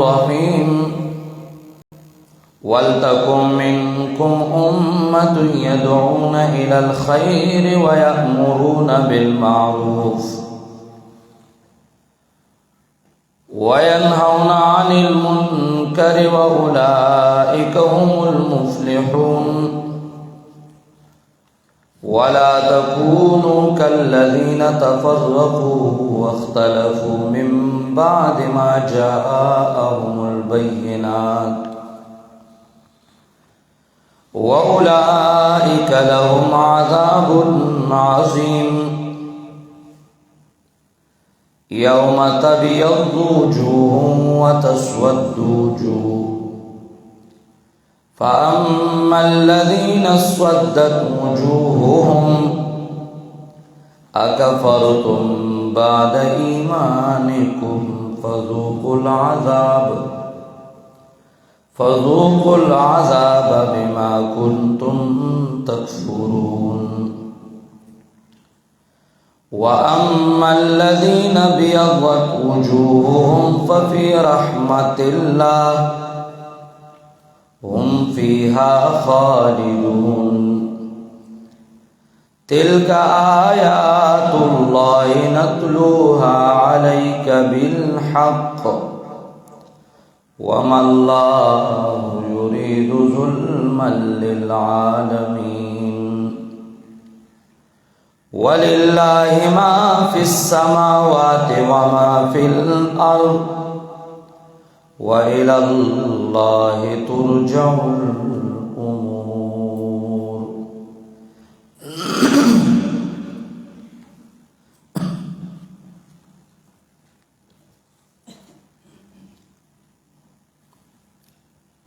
الرحيم ولتكن منكم أمة يدعون إلى الخير ويأمرون بالمعروف وينهون عن المنكر وأولئك هم المفلحون ولا تكونوا كالذين تفرقوا واختلفوا من بعد ما جاءهم البينات وأولئك لهم عذاب عظيم يوم تبيض وجوه وتسود وجوه فأما الذين اسودت وجوههم أكفرتم بعد إيمانكم فذوقوا العذاب بما كنتم تكفرون وأما الذين ابيضت وجوههم ففي رحمة الله هم فيها خالدون تلك آيات الله نتلوها عليك بالحق وما الله يريد ظلما للعالمين ولله ما في السماوات وما في الأرض وإلى الله ترجع الأمور.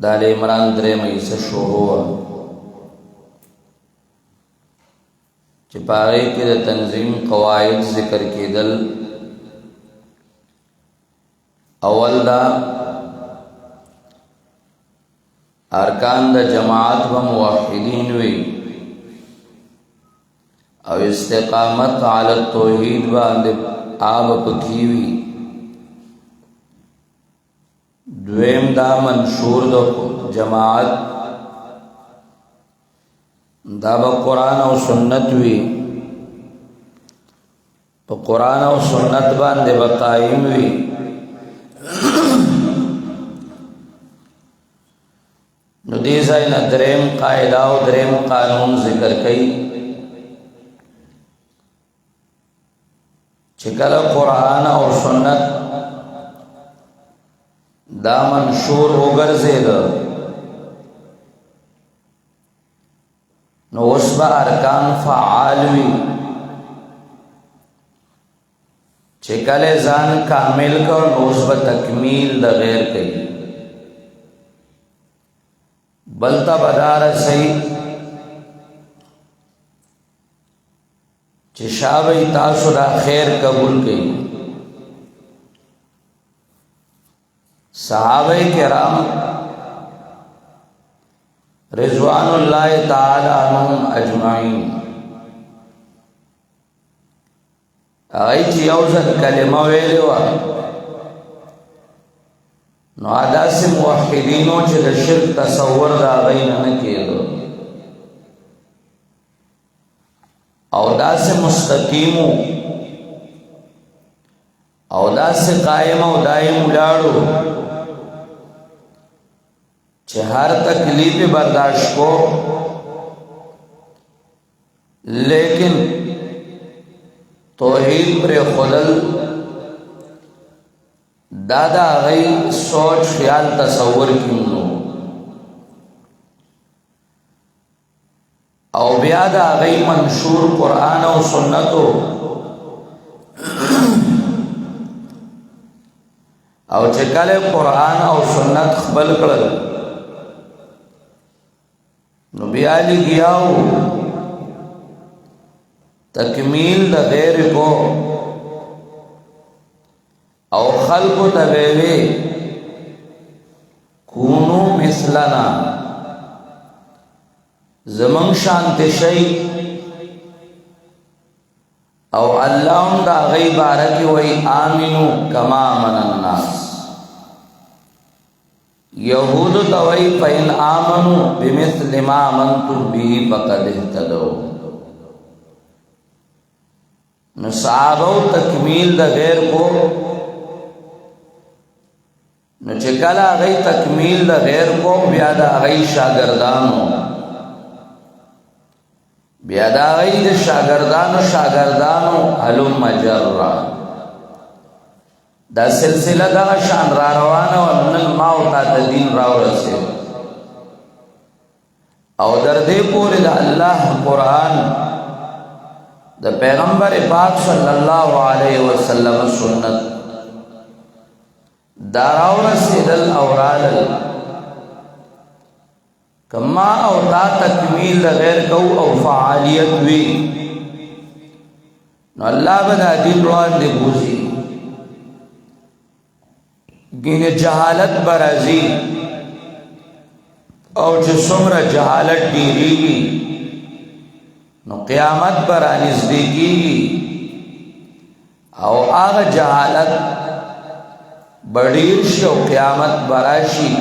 دال عمران درې مې شروع چې پاره کې د تنظیم قواعد ذکر کېدل. اول دا ارکان د جماعت و موحدین وی او استقامت علی التوحید باندې آب پکیوی. دویم دا منشور د جماعت دا با قرآن او سنت وی پا قرآن او سنت باندې با قائم وی. نو دی زائن درم قائدہ و درم قانون ذکر کئی چکل قرآن او سنت دا منشور وگرزید نو اس با ارکان فعال وی چکل زان کامل کر نو اس با تکمیل دا غیر کئی بلتا بدار سی چه شابی تاسو دا خیر قبول کئی. صحابہ کرام رضوان اللہ تعالی عنہم اجمعین آئی چی یوزن کلمہ ویلے وا نو آدھا سے موحدینو چی دا شرک تصور دا غین نکیدو او دا سے مستقیمو او دا سے قائم او دائم لارو چه ہر تکلیف برداشت کو لیکن توحید پر خلل دادا غی سوچ خیال تصور کیوں نو او بیادا غی منشور قرآن و سنتو او چکل قرآن او سنت خبل کرل نو بیالی گیاو تکمیل دا غیر کو او خلق تبیوی کونو مثلنا زمان شانت شئی او اللہ دا غی بارکی وی آمینو کما من الناس یہود توئی فین آمنوا بمثل ما آمنتم به فقد اهتدوا. نو صحابو تکمیل دا غیر کو، نو چکلا غی تکمیل دا غیر کو بیا دا غی شاگردانو، بیا دا غی دا شاگردانو حلوم مجرہ دا سلسلہ دا شان را روانا و من الماو تا دین راو رسے او در دے پوری دا اللہ قرآن دا پیغمبر پاک صلی اللہ علیہ وسلم سنت دا راو رسے دل اورالل کما او تا تکمیل دا غیر کو او فعالیت وی نو اللہ بدا دین روان دے بوزی گین جہالت برازی او جسمر جہالت دیری گی نو قیامت برانز دیگی او آغا جہالت بڑیرش او قیامت براشی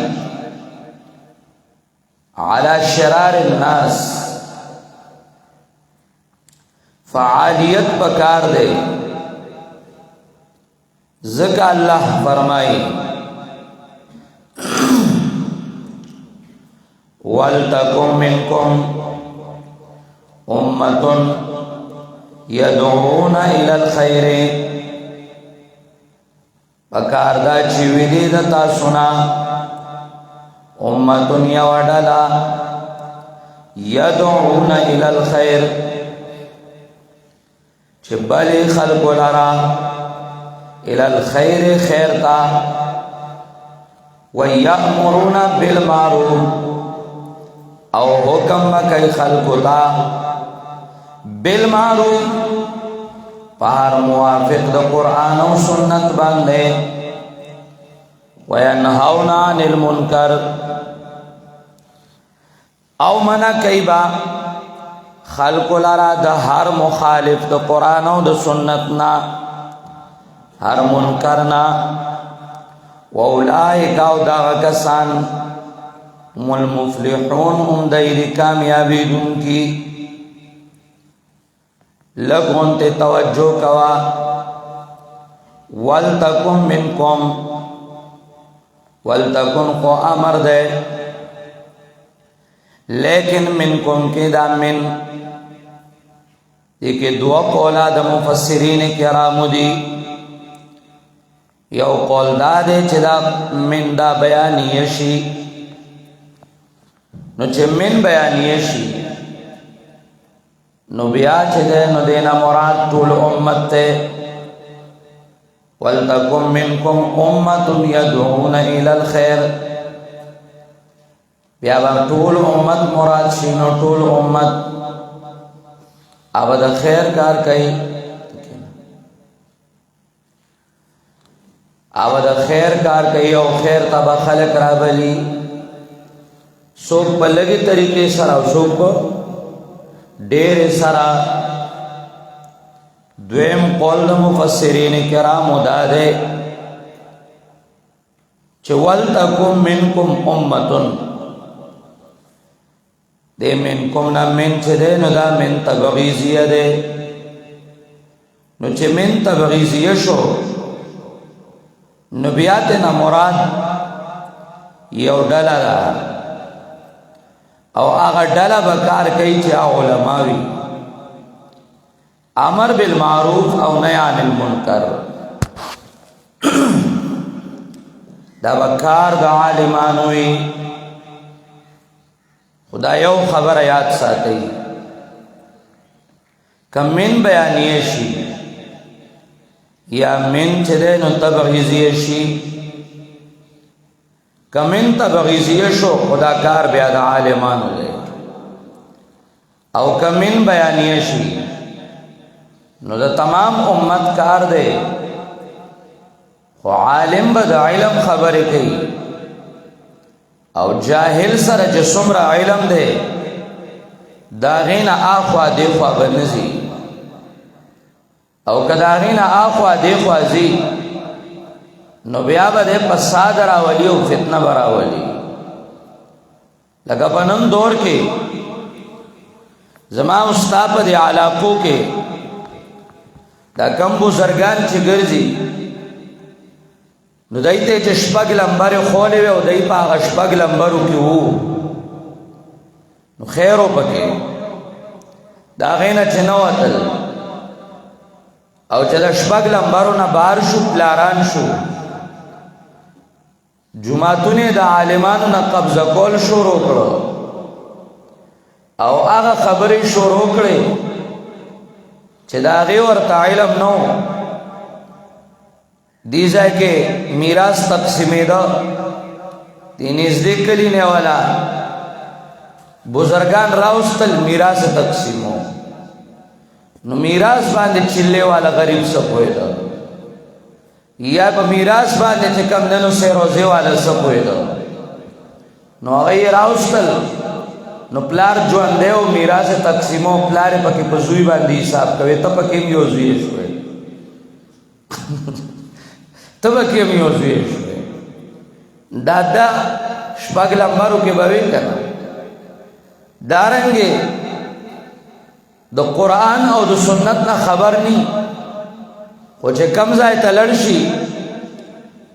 علی شرار الناس. فعالیت پکار دے ذکا اللہ فرمائی وَلْتَكُمْ مِنْكُمْ أُمَّةٌ يَدْعُونَ إِلَى الْخَيْرِ. پکار دا چیوی دی دتا سنا امتن یوڈلا یدعون الى الخیر چبالی خلق لرا الى الخیر خیرتا ویأمرون بالمعروف او حکم مکی خلقتا بالمعروف پار موافق دا قرآن و سنت باندے وینہون عن المنکر او منع کئیبا خلق لرا دا ہر مخالف دا قرآن و دا سنتنا ہر منکرنا وَأُولَئِكَ او دا کسان هم المفلحون هم دیر کامیابی دن کی. لگون تے توجہ کوا وَلْتَكُمْ مِنْكُمْ وَلْتَكُنْ کو امر دے لیکن منکم کی دا من دیکھ دو قولا دا مفسرین کرامو دی. یو قول دا دے چھ دا من دا بیانیشی نو چھ من بیانیشی نو بیا چھ دے نو دینا مراد طول امت تے وَلْتَكُمْ مِنْكُمْ أُمَّةٌ يَدْعُونَ إِلَى الْخَيْرِ. بیا با طول امت مراد شینو طول امت اب دا خیر کار کئی اب دا خیر کار کئی او خیر تبا خلق را بلی سوک بلگی طریقے سرا سوک دیر سرا. دویم قول دا مفسرین کرام دا دے چه وَلْتَكُمْ مِنْكُمْ أُمَّةٌ دے منکم نا من چه دے نو دا من تبغیزیه دے نو چه من تبغیزیه شو نو بیاتنا مراد یو ڈالا دا او آغا ڈالا بکار کئی چه علماوی امر بالمعروف او نهی عن المنکر دا بکار دا عالمانوی. خدا یو خبر یاد ساتی کم من بیانیشی یا من چدے نو تبغیزیشی کم من تبغیزیشو خدا کار بیا دا عالمانو دے او کم من بیانیشی نو دا تمام امت کار دے خو عالم با دا علم خبر کئی او جاہل سر جسمر علم دے داغین آخوا دیخوا بنزی او کداغین آخوا دیخوا زی نو بیا به د فساد راولي او فتنه به راولي. لکه په نن دور کې زما استا په دې علاقو کې دا کم بزرګان چې ګرځي نو دای ته چې شپږ لمبر خولې وي او دای په هغه شپږ لمبرو کې وو نو خیر وپکې دا غینه چې نو وتل او چې شپږ لمبرو نه بار شو پلاران شو جمعتونه د عالمانو نه قبضه کول شروع کړو او هغه خبرې شروع کړې چې دا غي ورته علم نو دی ځای کې میراث تقسیمېده د نږدې کلي نه والا بزرګان راوستل میراث تقسیمو نو میراث باندې چله والا غریب سپویده یا په میراث باندې چې کم دنو سه روزه والا سپویده نو هغه راوستل نو پلار ژوند دیو میراث تقسیمو پلار پکې په زوی باندې حساب کوي ته پکې یو زوی شوې ته پکې یو زوی شوې دادا شپږ لمبرو کې به وکړه دارنګه د قرآن او د سنت نه خبر ني خو چې کم ځای ته لړ شي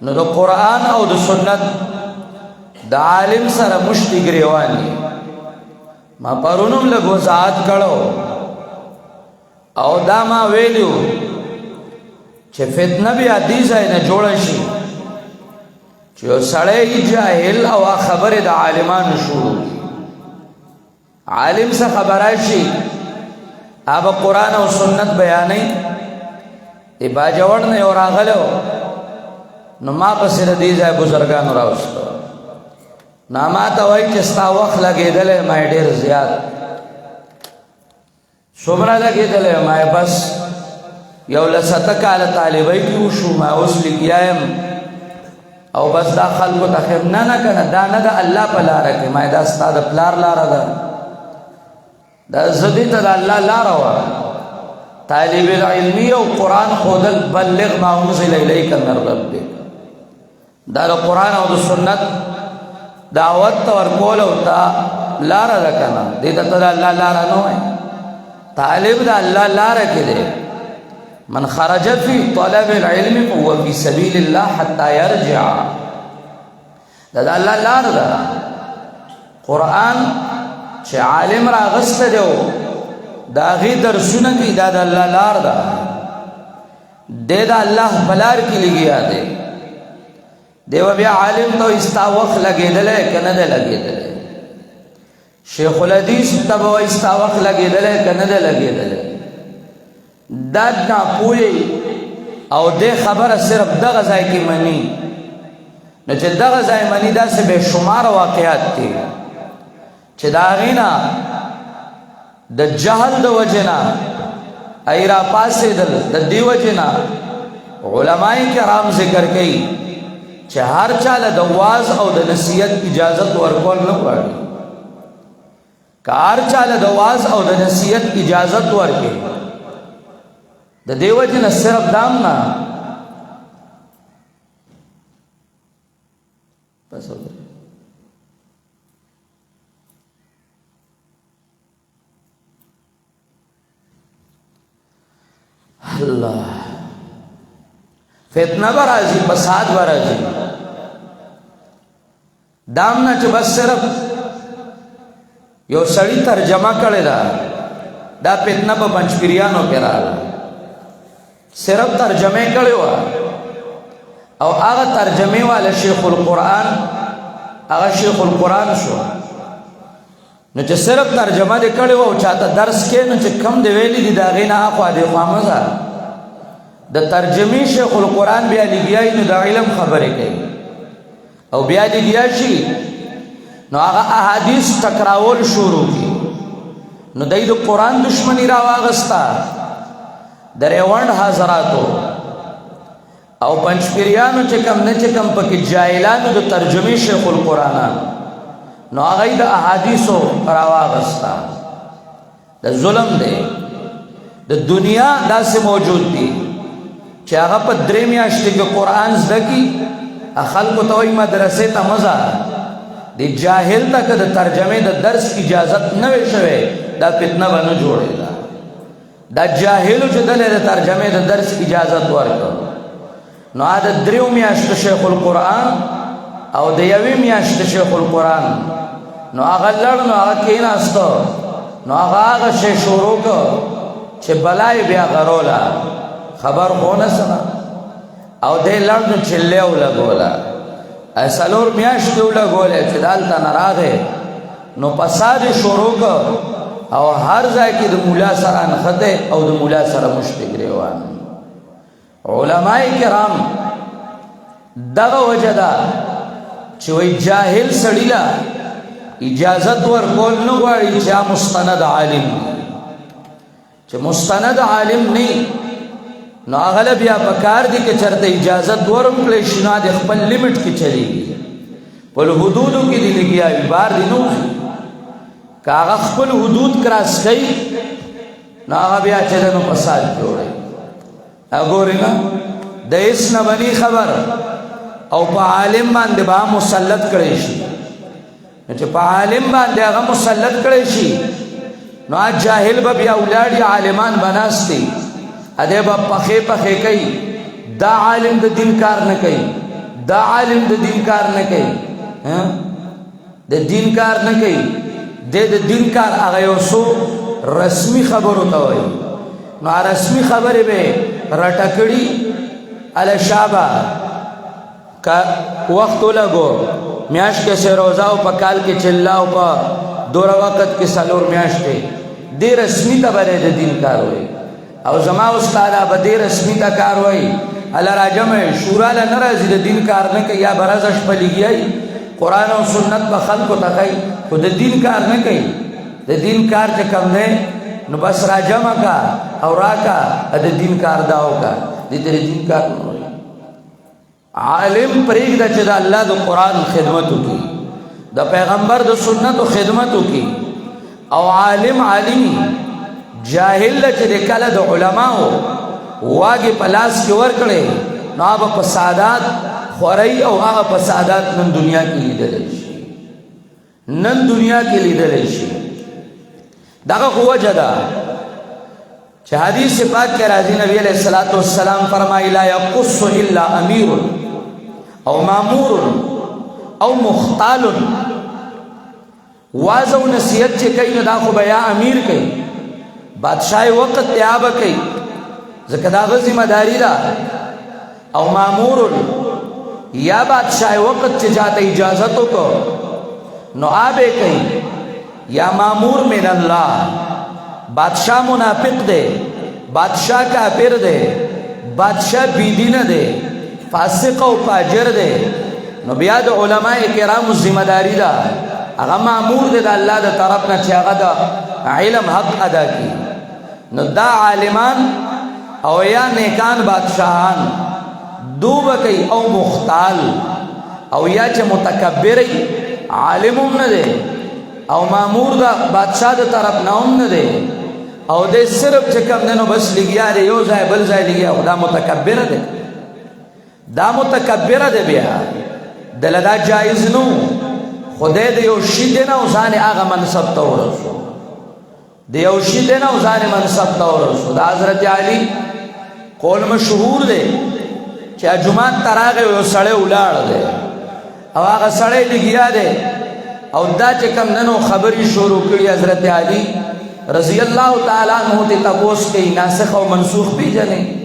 نو د قرآن او د سنت د عالم سره مشتي ګریواني ما پرونم له وضاحت کړو او دا ما ویلو چې فتنه بیا دې ځای نه جوړ شي چې سړی جاهل او خبره د عالمانو شروع عالم څخه خبرای شي اب قرآن او سنت بیانې ای باجوړ نه اور راغلو نو ما پسې د دې ځای بزرګانو راوستو ناما ته وای چې ستا وخت لګېدلې ما ډېر زیات څومره لګېدلې ما بس یو لسته کال طالبای کې وشو ما اوس لګیایم او بس دا خلکو ته نه نه کنه دا نه د الله په لار کې ما دا ستا د پلار لار ده دا زدی ته الله لار وا طالب العلم او قران خودل بلغ ما انزل الیک من ربک دا قران او سنت دعوت ورکول او تا لار رکنا دې ته الله لار نه وای طالب دا الله لار کې دی من خرج في طلب العلم هو في سبيل الله حتى يرجع دا الله لار ده قران چې عالم راغسته دیو دا غي درسونه کی دا الله لار ده دې دا الله بلار کې لګیا دی دیو بیا عالم تو استا وخت لګیدل کنه ده لګیدل شیخ الحدیث تبو استا وخت لګیدل کنه ده لګیدل دا نه پوي او دې خبره صرف دغه ځای کې مني نو چې دغه ځای مني دا څه به شمار واقعات دي چې دا غینا د جهل د وجنا ایرا پاسې د دی وجنا علماء کرام ذکر کوي چې هر چاله د واز او د نصیحت اجازه ورکول نه غواړي کار چاله د واز او د نصیحت اجازه ورکړي د دیو جن صرف دام نه بس الله فتنه برازي فساد برازي دام نه چې بس صرف یو سړی ترجمه کړی دا فتنه په پنځپیرانو کې راغله صرف ترجمه کړی و او هغه ترجمه والا شیخ القرآن هغه شیخ القرآن شو نو چې صرف ترجمه دې کړی و او چاته درس کې نو چې کم دی ویلي دي دا غینه اخوا دې خامزه د ترجمه شیخ القرآن بیا لګیای نو د علم خبرې کوي او بیا لګیا شي نو هغه احادیث ټکراول شروع کی نو د قرآن دشمنی را واغستا دریوند حضراتو او پنځپیرانو چې کم نه چې کم پکې جاهلانو د ترجمه شیخ القرآن نو هغه د احادیثو را واغستا د ظلم دی د دنیا داسې موجود دي چې هغه په 3 میاشتې کې قرآن زده کي خلکو ته وایي مدرسې ته مه ځه د جاهل ته که د ترجمې د درس اجازت نه وی شوی دا فتنه به نه جوړېده دا جاهلو چې دلې د ترجمې د درس اجازت ورکړ نو د 3 میاشتو شیخ القرآن او د 1 میاشتې شیخ القرآن نو هغه لړ نو هغه کېناستو نو هغه شی شروع کړ چې بلای بیا غروله خبر خو نه سره او دې لړ نو چلې ولګوله څلور میاشتې ولګولې چې دلته نه راغی نو فساد شروع کړ او هر ځای کې د مولا سره نښته او د مولا سره مشت ګریوان علماء کرام دغه وجه ده چې وایي جاهل سړي له اجازت ورکول نه غواړي چې مستند عالم چې مستند عالم نه نو هغه بیا پکار دي چې چرته اجازت ورکړي شي نه د خپل لیمټ کې چلیږي په حدودو کې دی لګیا بار دي نو کاغه خپل حدود کراس کوي نو هغه بیا چې نو فساد جوړي وګورئ نه د هیڅ نه بني خبر او په عالم باندې با مسلط کړي شي چې په عالم باندې هغه مسلط کړي شي نو جاهل به بیا اولاد عالمان بناستي اده با پخې پخې کوي دا عالم د دین کار نه کوي دا عالم د دین کار نه کوي د دین کار نه کوي د دین کار هغه یو څو رسمي خبرو ته وایي نو رسمي خبرې به راټکړي ال شابه کا وخت لګو میاش کې سه روزه او په کال کې چلاو په دوره وخت کې سالور میاشتې دې رسمي ته باندې د دین کار وایي او زما استاد به دې رسمي ته کار وایي الله راجم شورا له ناراضي د دین کار نه کوي یا برازش په لګي قرآن او سنت به خلکو ته کوي خو د دین کار نه کوي د دین کار چې کم دی نو بس راجم کا او راکا د دین کار داو کا د دې دین کار نه وایي عالم پرېږده چې د الله د قرآن خدمت وکړي د پیغمبر د سنتو خدمت وکړي او عالم عالمي جاهل چې د کله د علماو واګي پلاس کې ورکړي نو هغه فسادات خوري او هغه فسادات نن دنیا کې لیدل شي نن دنیا کې لیدل شي دغه وجه ده چې حدیث پاک کې راځي نبی علیہ الصلوۃ والسلام فرمایي لا يقص الا امیر او مامور او مختال وازو نصیحت چې کوي نو دا خو بیا امیر کوي بادشاہ وقت تیاب کوي ځکه دا ذمہ داری ده او مامور یا بادشاہ وقت چې جاته اجازه تو کو نو آبه کوي یا مامور من الله بادشاہ منافق دے بادشاہ کافر دے بادشاہ بیدین دے فاسق او فاجر دے نو بیا د علماء کرام ذمہ داری ده هغه مامور دے د الله د طرف نه چې هغه د علم حق ادا کی نو دا عالمان او یا نیکان بادشاہان دوب کوي او مختال او یا چې متکبر عالمون نه دے او مامور دا بادشاہ د طرف نه هم نه دے او دې صرف چې کوم نه نو بس لګیا دی یو ځای بل ځای لګیا دا متکبر دی دا متکبر دی بیا دلدا جایز نو خدای دې یو شی دی نه ځان هغه منصب ته ورسو دی یو شی دی نه ځان منصب ته ورسو دا حضرت علی قول مشهور دی چې جمعه تراغه یو سړی ولاړ دی او هغه سړی لګیا دی او دا چې کوم ننو خبري شروع کړي حضرت علی رضی الله تعالی عنہ ته تاسو کې ناسخ او منسوخ پیژنې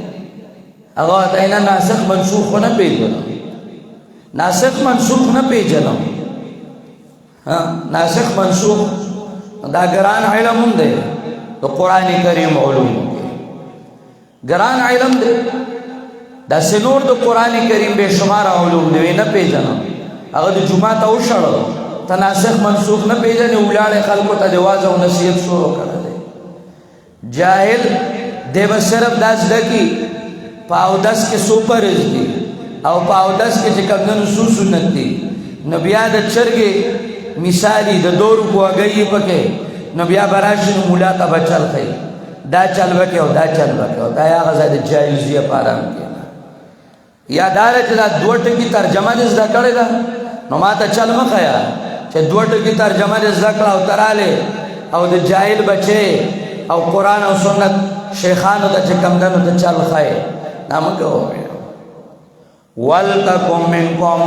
هغه ته نه ناسخ منسوخ نه پیژنو ناسخ منسوخ نه پیژنو ها ناسخ منسوخ دا ګران علم دی د قران کریم علوم ګران علم دی دا سنور د قران کریم به شمار علوم دی نه پیژنو هغه د جمعه ته وشړو تناسخ منسوخ نه پیژنې ولاړ خلکو ته جواز او نصیحت شروع کړل جاهل دیو صرف داس دکی پاو دس کې سوپر دي او پاو دس کې چې کوم نو سنت دي نبي د چرګي مثالی د دور کوګي پکې نبي براشن مولا ته بچل خي دا چل بکی او دا چل بکی او دا یا غزا دا جایزی پارام کینا یا داره چه دا دو ٹکی ترجمه دز دا کرده دا نو ما تا چل مخیا چه دو ٹکی ترجمه دز دا کرده او تراله او دا جاہل بچے او قرآن او سنت شیخانو دا چه کم دنو دا چل خواہ نامکہ ہو گیا وَلْتَكُمْ مِنْكُمْ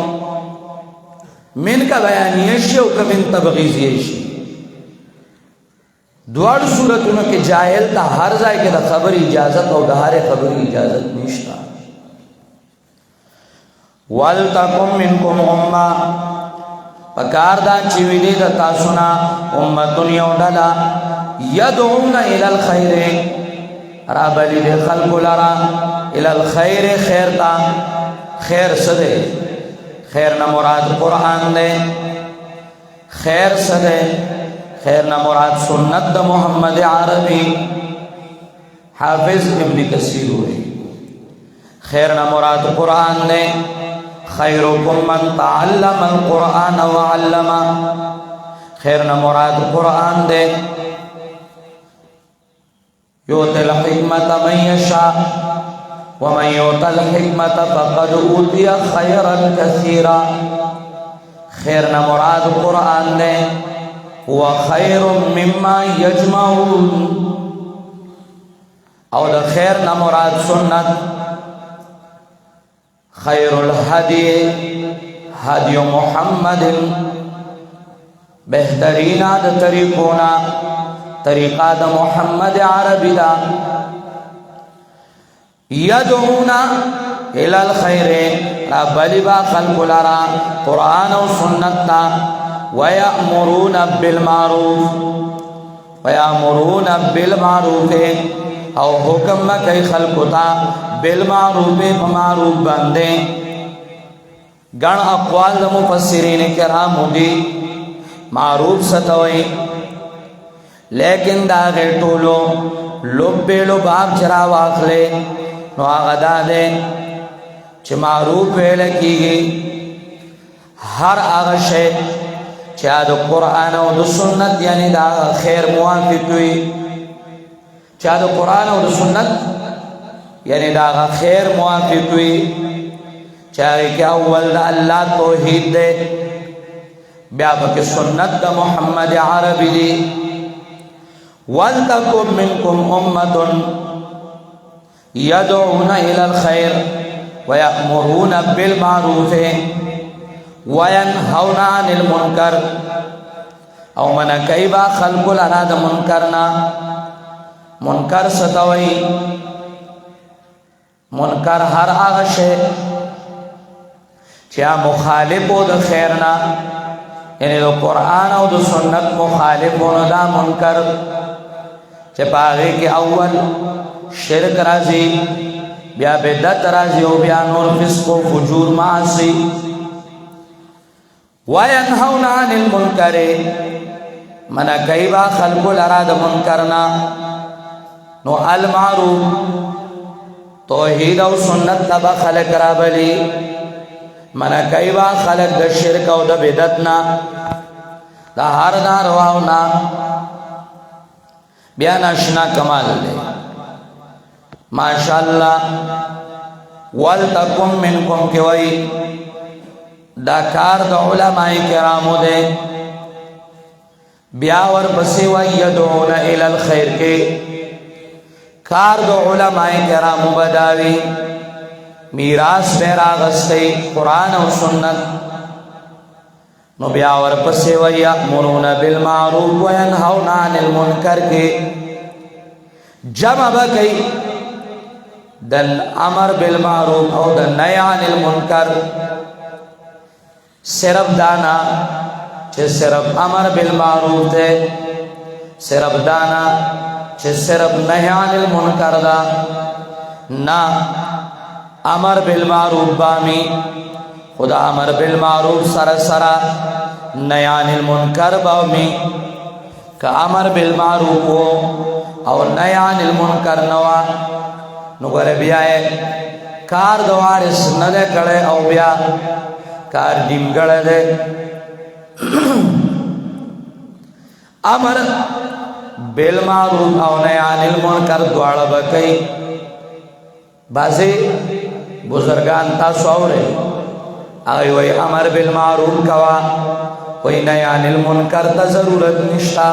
من کا بیانیشی او کا من تبغیزیشی دوار صورتوں کے جاہل تا ہر ځای کې د خبر اجازت او د هر خبر اجازت نشتا وَلْتَكُمْ مِنْكُمْ أُمَّةٌ پکار دا چوی دی دا تاسونا امتون یوڈلا یدعون الى الخیر رابلی دی خلق لرا الى الخیر خیر تا خیر صدے خیر نمراد قرآن دے خیر صدے خیر نمراد سنت دا محمد عربی حافظ ابن کثیر ہوئی خیر نمراد قرآن دے خیرکم من تعلم القرآن وعلم خیر نمراد قرآن دے یوت الحکمت من یشاء ومن یوت الحکمت فقد اوتی خیرا کثیرا خیر نمراد قرآن دے وخیر مما یجمعون او دا خیر نمراد سنت خیر الحدی حدی محمد بہترین دا طریقونا طریقہ دا محمد عربی دا یدعونا الى الخیر ربلی با خلق لرا قرآن و سنتنا ویأمرون بالمعروف او حکم کئی خلقتا بالمعروف بمعروف بندے گن اقوال دا مفسرین کرام دی معروف ستوئی لیکن دا غیر طولو لب باب چرا واخلے نو آغدا دے چھ معروف ویلے کی گئی ہر آغا شے چاہ دا قرآن و دا سنت یعنی دا خیر موافق ہوئی چاہ دا قرآن و دا سنت یعنی دا خیر موافق ہوئی چاہے کہ اول دا اللہ توحید دے بیابک سنت دا محمد عربی دی وَلْتَكُمْ مِنْكُمْ أُمَّةٌ يَدْعُونَ إِلَى الْخَيْرِ وَيَأْمُرُونَ بِالْمَعْرُوفِ وَيَنْهَوْنَ عَنِ الْمُنْكَرِ او من کئیبا خلق الاراد منکرنا منکر ستوئی منکر ہر آغشے چیا مخالفو دا خیرنا یعنی دا قرآن او دا سنت مخالفو دا منکر چه پاگے کے اول شرک رازی بیا بدت رازی و بیا نور فسق و فجور معاصی وینہون عن المنکر من کئیبا خلق الاراد منکرنا نو المعروف توحید و سنت تبا خلق رابلی من کئیبا خلق دا شرک و دا بدتنا دا ہر نارواؤنا بیان اشنا کمال دے ماشاءاللہ وَلْتَكُمْ مِنْكُمْ کیوئی دا کار دا علماء کرامو دے بیاور بسی وَيَدْعُونَ إِلَى الْخَيْرِ کے کار دا علماء کرامو بداوی میراث پیرا غستے قرآن و سنت نو بیاور پسے وَيَأْمُرُونَ بِالْمَعْرُوفِ وَيَنْهَوْنَ عَنِ الْمُنْكَرِ کے جمع بکی دل امر بالمعروف او دل نہی عن المنکر صرف دانا چھے صرف امر بالمعروف دے صرف دانا چھے صرف نہی عن المنکر دا نا امر بالمعروف بامی خدا امر بالمعروف سرسرا نہی عن المنکر بامی کہ امر بالمعروف ہو او نہی عن المنکر نوا نگر بیائے کار دوارس ندے کڑے او بیا کار دیم گڑے دے امر بالمعروف او نهی عن المنکر دواړه به کوي. بعضې بزرگان تاسو اورئ هغوی وایي امر بالمعروف کوه، وایي نهی عن المنکر ته ضرورت نشته.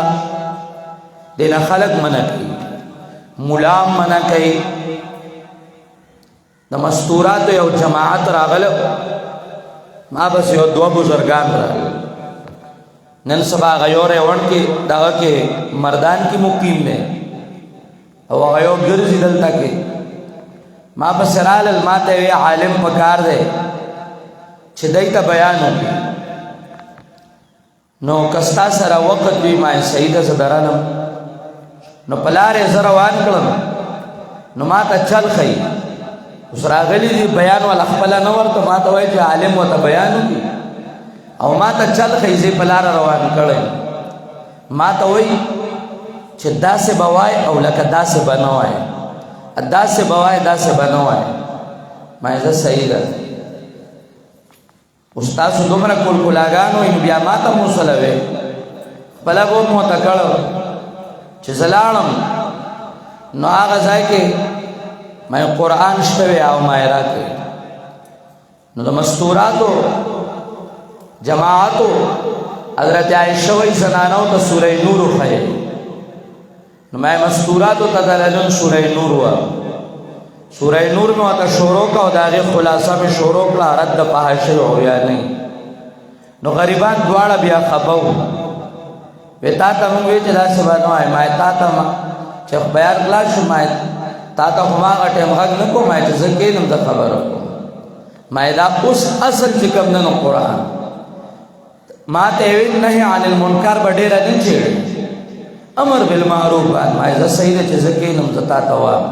دې نه خلک منع کوي، ملا منع کوي. د مستوراتو یو جماعت راغله، ما بس یو دوه بزرگان راغله. نن سبا هغه یو ریوڼ کې دغه کې مردان کې مقیم دی او هغه یو ګرځي دلته کې. ما پسې رالل، ما ته وی عالم پکار دی چې دی ته بیان وکړي. نو که ستا سره وخت وي ما صحیح ده زه درالم. نو په لارې زه روان کړم، نو ما ته چل ښیي. اوس راغلي دي بیان والا خپله نه ورته ما ته وایي چې عالم ورته بیان وکړي او ما ته چل ښیي. زه په لاره روان کړی، ما ته وایي چې داسې به وایي او لکه داسې به نه وایي، داسې به وایي داسې به نه وایي. ما یې زه صحیح ده. اوس تاسو دومره کلکلاګان وئ نو بیا ما ته مو وصله وې. خپله به مو ورته کړی چې زه لاړم نو هغه ځای کې ما قرآن شته وی او ما یې راکړی. نو د مستوراتو جماعتو حضرت عائشہ وی زنانو ته سورہ نور وښیي. نو ما مستوراتو ته دلدن سورہ نور وه. سورہ نور مې ورته شروع کړه او د هغې خلاصه مې شروع کړه رد د فحاشۍ او عریانۍ. نو غریبان دواړه بیا خفه وو. وی تا ته مونږ وی چې داسې به نه وایې. ما تا ته چې بیان خلاص شو ما تا ته خو ما هغه ټایم غږ نه کوم، ما چې زه کښېنم زه خبره کوم. ما دا اوس اصل چې کوم نه نو قرآن ما ته وی نهی عن المنکر به ډېره نه چېړې، امر بالمعروف باندې ما زه صحیح ده چې زه کښېنم زه تا ته وایم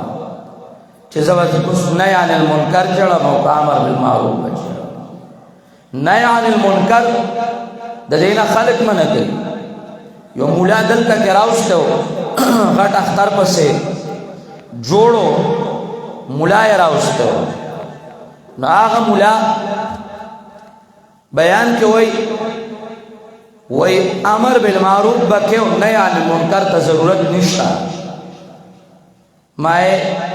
چې زه به اوس نهی عن المنکر چړم او که امر بالمعروف به چړم. نهی عن المنکر د دې نه خلک منع کوي. یو مولا دلته کې راوسته و غټ اختر پسې جوړو مولا یې راوسته و. نو هغه مولا بیان کې وای امر بالمعروف بکې او نهی عن المنکر ته ضرورت نشته. ما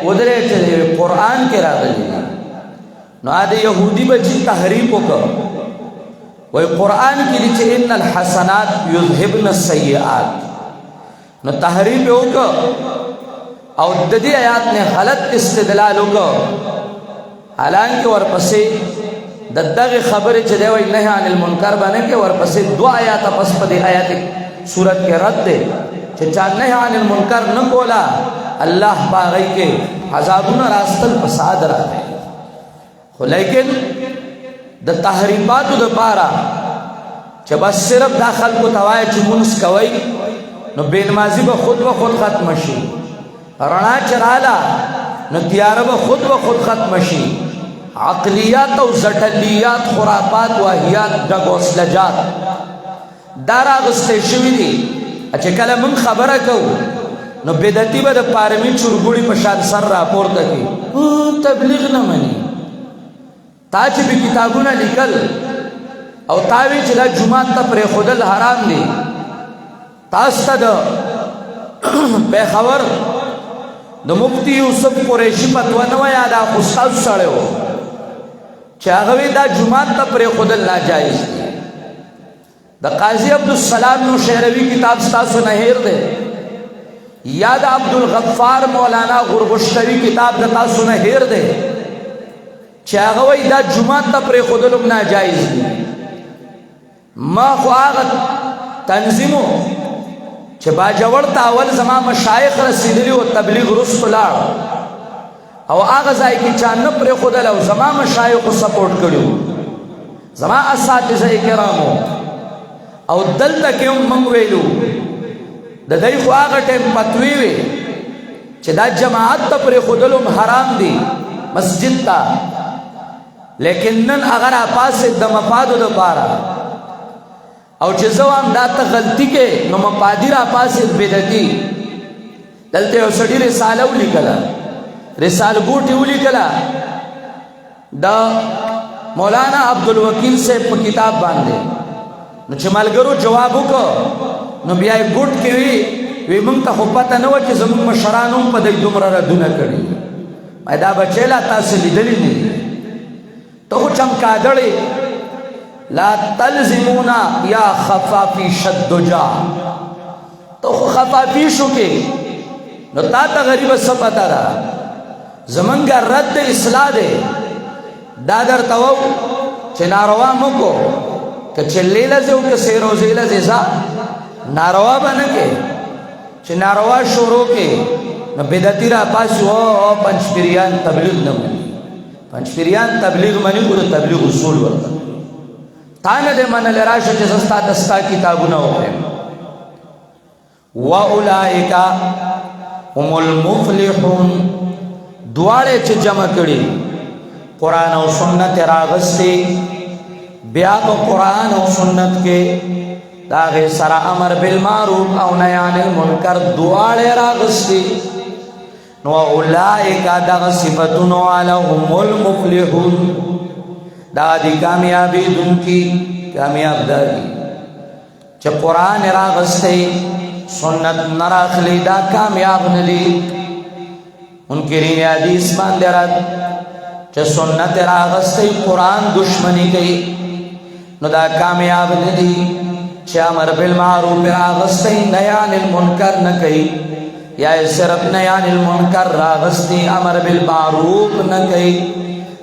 ودرې چې قرآن کې راغلي نو دا يهودي بچي تحریف وکړ. وای قرآن کې دي چې ان الحسنات یذهبن السیئات. نو تحریف وکړ او د دې آیات نه غلط استدلال وکړ. حالانکه ورپسې د دغه خبره چې دی وای نهی عن المنکر باندې کې ورپسې دو آیات پس په دې آیات صورت کې رد ده چې چا نهی عن المنکر نه کولا الله باغی کې عذابونه راستل فساد راغی. خو لیکن د تحریفاتو د پاره چې بس صرف داخل کو توای چې مونږ کوي نو بین ماضی به خود و خود ختم شي. رڼا چراله نو تیاره به خود و خود ختم شي. عقلیات او زټلیات خرافات واهیات دغوسلجات دارا غسته شوی دي. چې کله من خبره کو نو بدعتي به د پارمی چورګوړي په شان سر راپورته کی تبلیغ نه مني. تا چې به کتابونه لیکل او تاوی چې دا جمعه ته پرې خودل حرام دي. تاسو ته د پیښور د مفتی یوسف قریشی فتوا نه وای دا استاد سره و چې هغه دا جمعه ته پرې خودل ناجایز دي. د قاضی عبدالسلام نو شهروی کتاب تاسو نه هیر دی یا د عبدالغفار مولانا غرغشتوی کتاب د تاسو نه هیر دی چې هغه وای دا جمعه ته پرې خودل ناجایز دي. ما خو هغه تنظیمو چې باجوړ ته اول زما مشایخ رسیدلی او تبلیغ رسول الله او هغه ځای کې چا نه پرې خودل او زما مشایخ سپورټ کړو زما اساتذه کرامو او دلته کې موږ ویلو د دې خو هغه ټیم پتوی وي چې دا جماعت ته پرې خودلم حرام دي مسجد ته. لیکن نن اگر پاسه د مفادو د پاره او چې زوام دا ته غلطی کې نو مفادی را پاسه بدعتي. دلته یو سړي رساله ولیکله رساله ګوټي ولیکله دا مولانا عبدالوکیل سے په کتاب باندې. نو چې ملګرو جواب وکړو نو بیا ګوټ کې وی وی مونږ ته خو پته نه وه چې زمونږ مشران هم په دې دومره ردونه کړي. ما دا بچی لا تاسو لیدلی نه دي، ته خو چمکادړې لا تلزمونا یا خفافی شدجا، ته خو خفافی شو کې نو تا ته غریبه څه پته ده. زمونږ رد اصلاح دی، دا درته وو چې ناروا مه کو، که چلې لځې او که سیروزې لځې ځه، ناروا به نه کې. چې ناروا شروع کې نو بدعتي را پاسي او پنځپیریان تبلیغ نه مني، پنځپیریان تبلیغ مني، ګوره تبلیغ اصول ورته تا نه دې منلی، راشه چې زه ستا دستا کتابونه وښیم. واولئک هم المفلحون، دواړې چې جمع کړي قرآن او سنت راغستې، بیا په قرآن او سنت کې دا غي سره امر بالمعروف او نهی عن المنکر دواړې راغستې. نو اولئک دغه صفتونو والا هم المفلحون، دا دی کامیابی دن کی کامیاب داری. چې قرآن راغستې سنت نراخلی دا کامیاب ندی. منکرین حدیث باندې رات چې سنت راغستې قرآن دشمنی کوي نو دا کامیاب ندی. چې امر بالمعروف راغستې نهی عن المنکر نه کوي، یا صرف نهی عن المنکر راغستې امر بالمعروف نه کوي،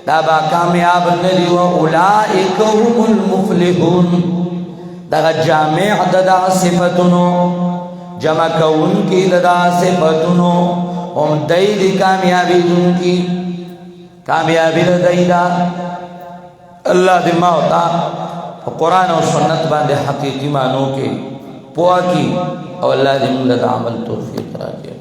دا با کامیاب ندی. و اولئک هم المفلحون، دا جامع دا صفتونو جمع کون کی دا صفتونو هم دی دی کامیابی دن کی کامیابی دی دا. اللہ دی موتا قرآن و سنت باندے حقیقی معنوں کے پوا کی، اور اللہ دی ملت عمل توفیق راجع.